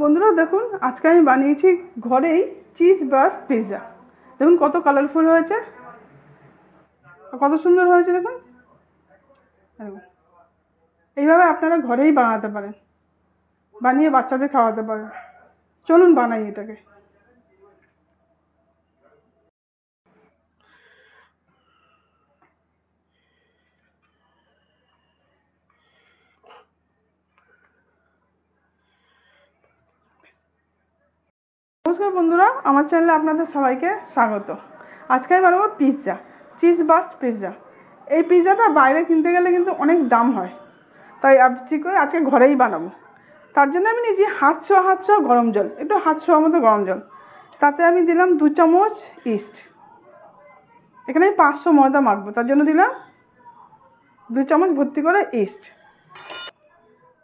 বন্ধুরা দেখুন, আজকে আমি বানিয়েছি ঘরেই চিজ বাস্ট পিৎজা। দেখুন কত কালারফুল হয়েছে, কত সুন্দর হয়েছে। দেখুন এইভাবে আপনারা ঘরেই বানাতে পারেন, বানিয়ে বাচ্চাদের খাওয়াতে পারেন। চলুন বানাই এটাকে। নমস্কার বন্ধুরা, আমার চ্যানেলে আপনাদের সবাইকে স্বাগত। আজকে আমি বানাবো পিৎজা, চিজ বাস্ট পিৎজা। এই পিৎজাটা বাইরে কিনতে গেলে কিন্তু অনেক দাম হয়, তাই আজকে ঘরেই বানাবো। তার জন্য আমি নিয়েছি হাত ছোঁয়া গরম জল, একটু হাত ছোঁয়ার মতো গরম জল। তাতে আমি দিলাম 2 চামচ ইস্ট। এখানে আমি 500 ময়দা মাখবো, তার জন্য দিলাম 2 চামচ ভর্তি করে ইস্ট।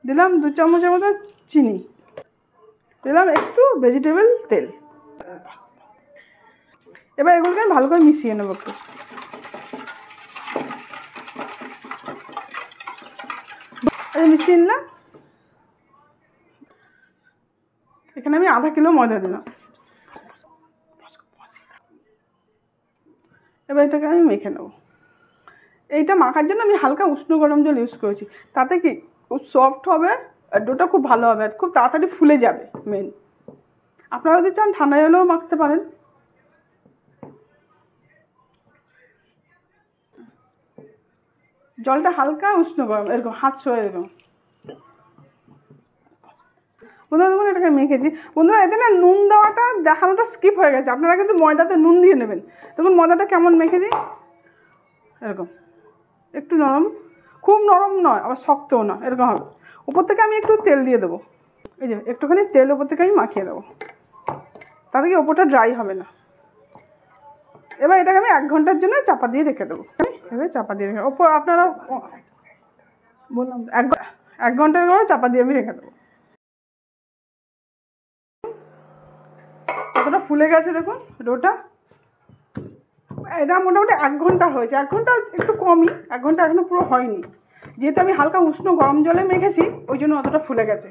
দিলাম 2 চামচের মতো চিনি, দিলাম একটু ভেজিটেবল তেল। এবার এগুলোকে আমি ভালো করে মিশিয়ে নেবো একটু। মিশিয়ে নিলাম। এখানে আমি আধা কিলো ময়দা দিলাম। এবার এটাকে আমি মেখে নেবো। এইটা মাখার জন্য আমি হালকা উষ্ণ গরম জল ইউজ করেছি। তাতে কি খুব সফট হবে, আর ডোটা খুব ভালো হবে, খুব তাড়াতাড়ি ফুলে যাবে। মেন আপনারা যদি চান ঠান্ডা জলেও মাখতে পারেন। জলটা হালকা উষ্ণ গরম, এরকম হাত ছোঁয়া এরকম। বন্ধুরা দেখুন এটাকে মেখেছি। বন্ধুরা এতে না নুন দেওয়াটা দেখানোটা স্কিপ হয়ে গেছে, আপনারা কিন্তু ময়দাতে নুন দিয়ে নেবেন। দেখুন ময়দাটা কেমন মেখেছি, এরকম একটু নরম, খুব নরম নয় আবার শক্তও না, এরকম হবে। উপর থেকে আমি একটু তেল দিয়ে দেবো। এই যে একটুখানি তেল উপর থেকে আমি মাখিয়ে দেবো, তাতে কি ওপরটা ড্রাই হবে না। এবার এটাকে আমি 1 ঘন্টার জন্য চাপা দিয়ে রেখে দেবো। এবার চাপা দিয়ে রেখে ওপর আপনারা বললাম 1 ঘন্টার করে চাপা দিয়ে আমি রেখে দেবো। কতটা ফুলে গেছে দেখুন ডোটা। এটা মোটামুটি 1 ঘন্টা হয়েছে, 1 ঘন্টা একটু কমই, 1 ঘন্টা এখনো পুরো হয়নি। যেহেতু আমি হালকা উষ্ণ গরম জলে মেখেছি, ওই জন্য অতটা ফুলে গেছে।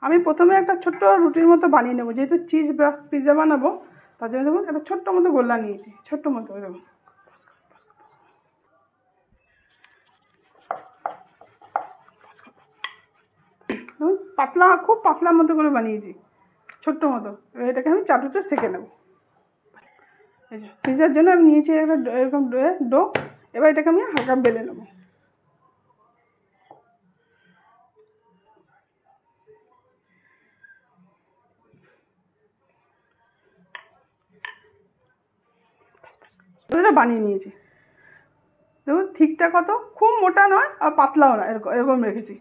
আমি প্রথমে একটা ছোট্ট রুটির মতো বানিয়ে নেবো, যেহেতু চিজ বাস্ট পিৎজা বানাবো। তার জন্য দেখুন একটা ছোট্ট মতো গোল্লা নিয়েছি, ছোট্ট মতো। দেখুন পাতলা, খুব পাতলার মতো করে বানিয়েছি, ছোট্ট মতো। এটাকে আমি চাটুতে সেঁকে নেবো। পিৎজার জন্য আমি নিয়েছি একটা এরকম ডো। এবার এটাকে আমি হালকা বেলে নেবো। এটা বানিয়ে নিয়েছি। দেখুন ঠিকটা কত, খুব মোটা নয় আর পাতলাও না, এরকম এরকম রেখেছি।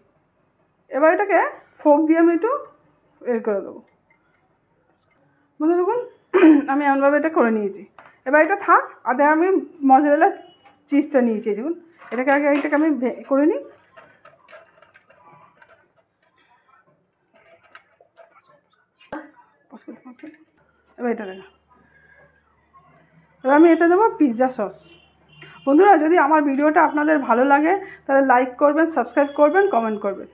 এবার এটাকে ফোক দিয়ে আমি একটু করে দেবো। বন্ধু দেখুন আমি এমনভাবে এটা করে নিয়েছি। এবার এটা থাক। আদে আমি মজরেলা চিজটা নিয়েছি, দেখুন এটাকে আগে এটাকে আমি করে নিই। এবার এটা দেখা, এবার আমি এতে দেবো পিৎজা সস। বন্ধুরা যদি আমার ভিডিওটা আপনাদের ভালো লাগে তাহলে লাইক করবেন, সাবস্ক্রাইব করবেন, কমেন্ট করবেন।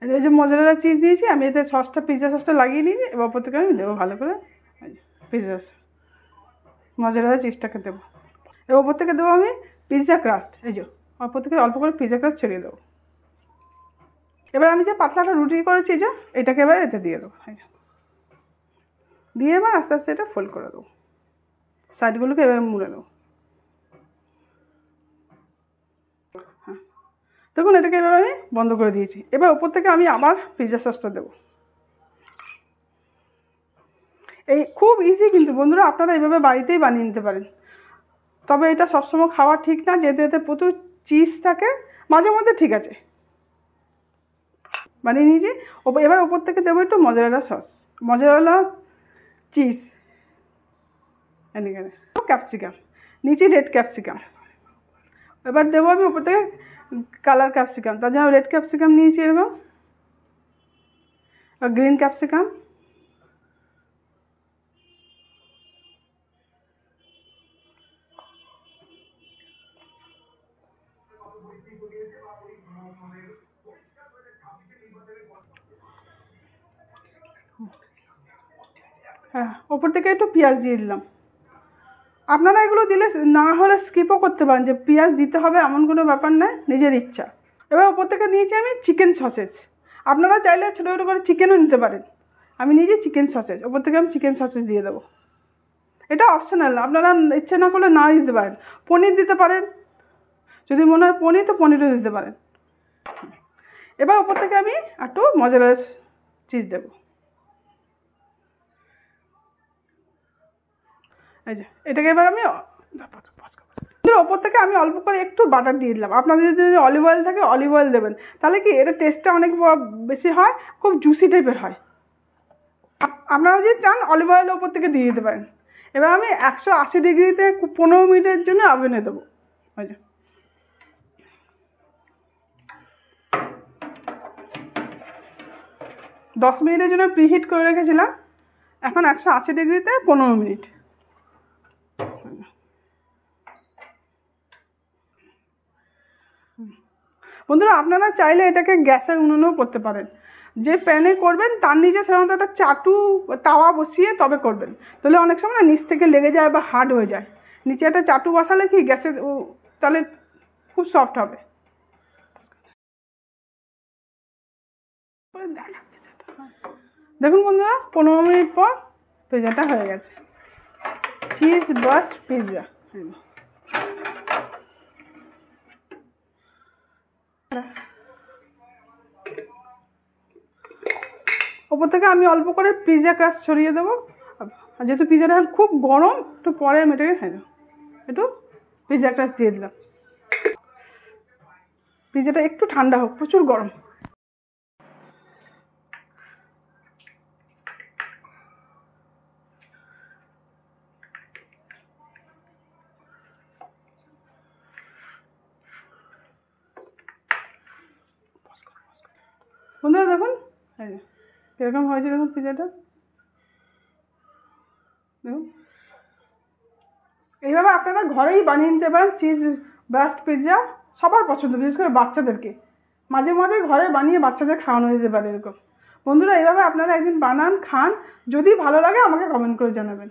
এই যে মজরেলা চিজ দিয়েছি আমি, এতে সসটা পিৎজা সসটা লাগিয়ে নিয়েছি। এবার ওপর থেকে আমি দেবো ভালো করে পিৎজা মজরেলা চিজটাকে দেবো। এবার ওপর থেকে দেবো আমি পিৎজা ক্রাস্ট। এই যে ওপর থেকে অল্প করে পিৎজা ক্রাস্ট ছড়িয়ে দেবো। এবার আমি যে পাতলাটা রুটি করেছি যে এটাকে এবার এতে দিয়ে দেবো। দিয়ে এবার আস্তে আস্তে এটা ফোল্ড করে দেবো, সাইডগুলোকে এবার মুড়ে দেবো। হ্যাঁ দেখুন এটাকে এবার আমি বন্ধ করে দিয়েছি। এবার ওপর থেকে আমি আবার পিৎজা সসটা দেবো। এই খুব ইজি কিন্তু বন্ধুরা, আপনারা এইভাবে বাড়িতেই বানিয়ে নিতে পারেন। তবে এটা সবসময় খাওয়া ঠিক না, যেহেতু এতে প্রচুর চিজ থাকে। মাঝে মধ্যে ঠিক আছে। বানিয়ে নিয়েছি। এবার ওপর থেকে দেবো একটু মজরেলা সস, মজরেলা চিজ, এখানে ক্যাপসিকাম নিচে, রেড ক্যাপসিকাম। এবার দেবো আমি ওপর থেকে কালার ক্যাপসিকাম। তার জন্য রেড ক্যাপসিকাম নিয়েছি এরকম, আর গ্রিন ক্যাপসিকাম, হ্যাঁ, ওপর থেকে একটু পেঁয়াজ দিয়ে দিলাম। আপনারা এগুলো দিলে না হলে স্কিপও করতে পারেন, যে পেঁয়াজ দিতে হবে এমন কোনো ব্যাপার নয়, নিজের ইচ্ছা। এবার ওপর থেকে নিয়েছি আমি চিকেন সসেজ। আপনারা চাইলে ছোটো ছোটো করে চিকেনও নিতে পারেন। আমি নিজে চিকেন সসেজ, ওপর থেকে আমি চিকেন সসেজ দিয়ে দেবো। এটা অপশনাল, আপনারা ইচ্ছে না করলে নাও দিতে পারেন। পনির দিতে পারেন, যদি মনে হয় পনির তো পনিরও দিতে পারেন। এবার ওপর থেকে আমি একটু মজাদার চিজ দেবো। এই যে এটাকে এবার আমি ওপর থেকে আমি অল্প করে একটু বাটার দিয়ে দিলাম। আপনাদের যদি অলিভ অয়েল থাকে অলিভ অয়েল দেবেন, তাহলে কি এটা টেস্টটা অনেক বেশি হয়, খুব জুসি টাইপের হয়। আপনারা যদি চান অলিভ অয়েল ওপর থেকে দিয়ে দিতে পারেন। এবার আমি 180 ডিগ্রিতে 15 মিনিটের জন্য ওভেনে দেবো। ওই যে 10 মিনিটের জন্য প্রিহিট করে রেখেছিলাম, এখন 180 ডিগ্রিতে 15 মিনিট। বন্ধুরা, আপনারা চাইলে এটাকে গ্যাসের উনুনেও করতে পারেন। যে প্যানে করবেন তার নিচে সাধারণত একটা চাটু তাওয়া বসিয়ে তবে করবেন, তাহলে অনেক সময় না নিচ থেকে লেগে যায় বা হার্ড হয়ে যায়। নিচে একটা চাটু বসালে কি গ্যাসের তাহলে খুব সফট হবে। দেখুন বন্ধুরা, 15 মিনিট পর পিৎজাটা হয়ে গেছে, চিজ বাস্ট পিৎজা। ওপর থেকে আমি অল্প করে পিৎজা ক্রাস্ট ছড়িয়ে দেবো। আর যেহেতু পিৎজাটা খুব গরম, একটু পরে আমি এটাকে একটু পিৎজা ক্রাস্ট দিয়ে দিলাম। পিৎজাটা একটু ঠান্ডা হোক, প্রচুর গরম। বন্ধুরা দেখুন কিরকম হয়েছে, দেখুন পিৎজাটা দেখুন। এইভাবে আপনারা ঘরেই বানিয়ে নিতে পারেন চিজ ব্রাস্ট পিৎজা। সবার পছন্দ, বিশেষ করে বাচ্চাদেরকে মাঝে মাঝে ঘরে বানিয়ে বাচ্চাদের খাওয়ানো যেতে পারে এরকম। বন্ধুরা, এইভাবে আপনারা একদিন বানান, খান, যদি ভালো লাগে আমাকে কমেন্ট করে জানাবেন।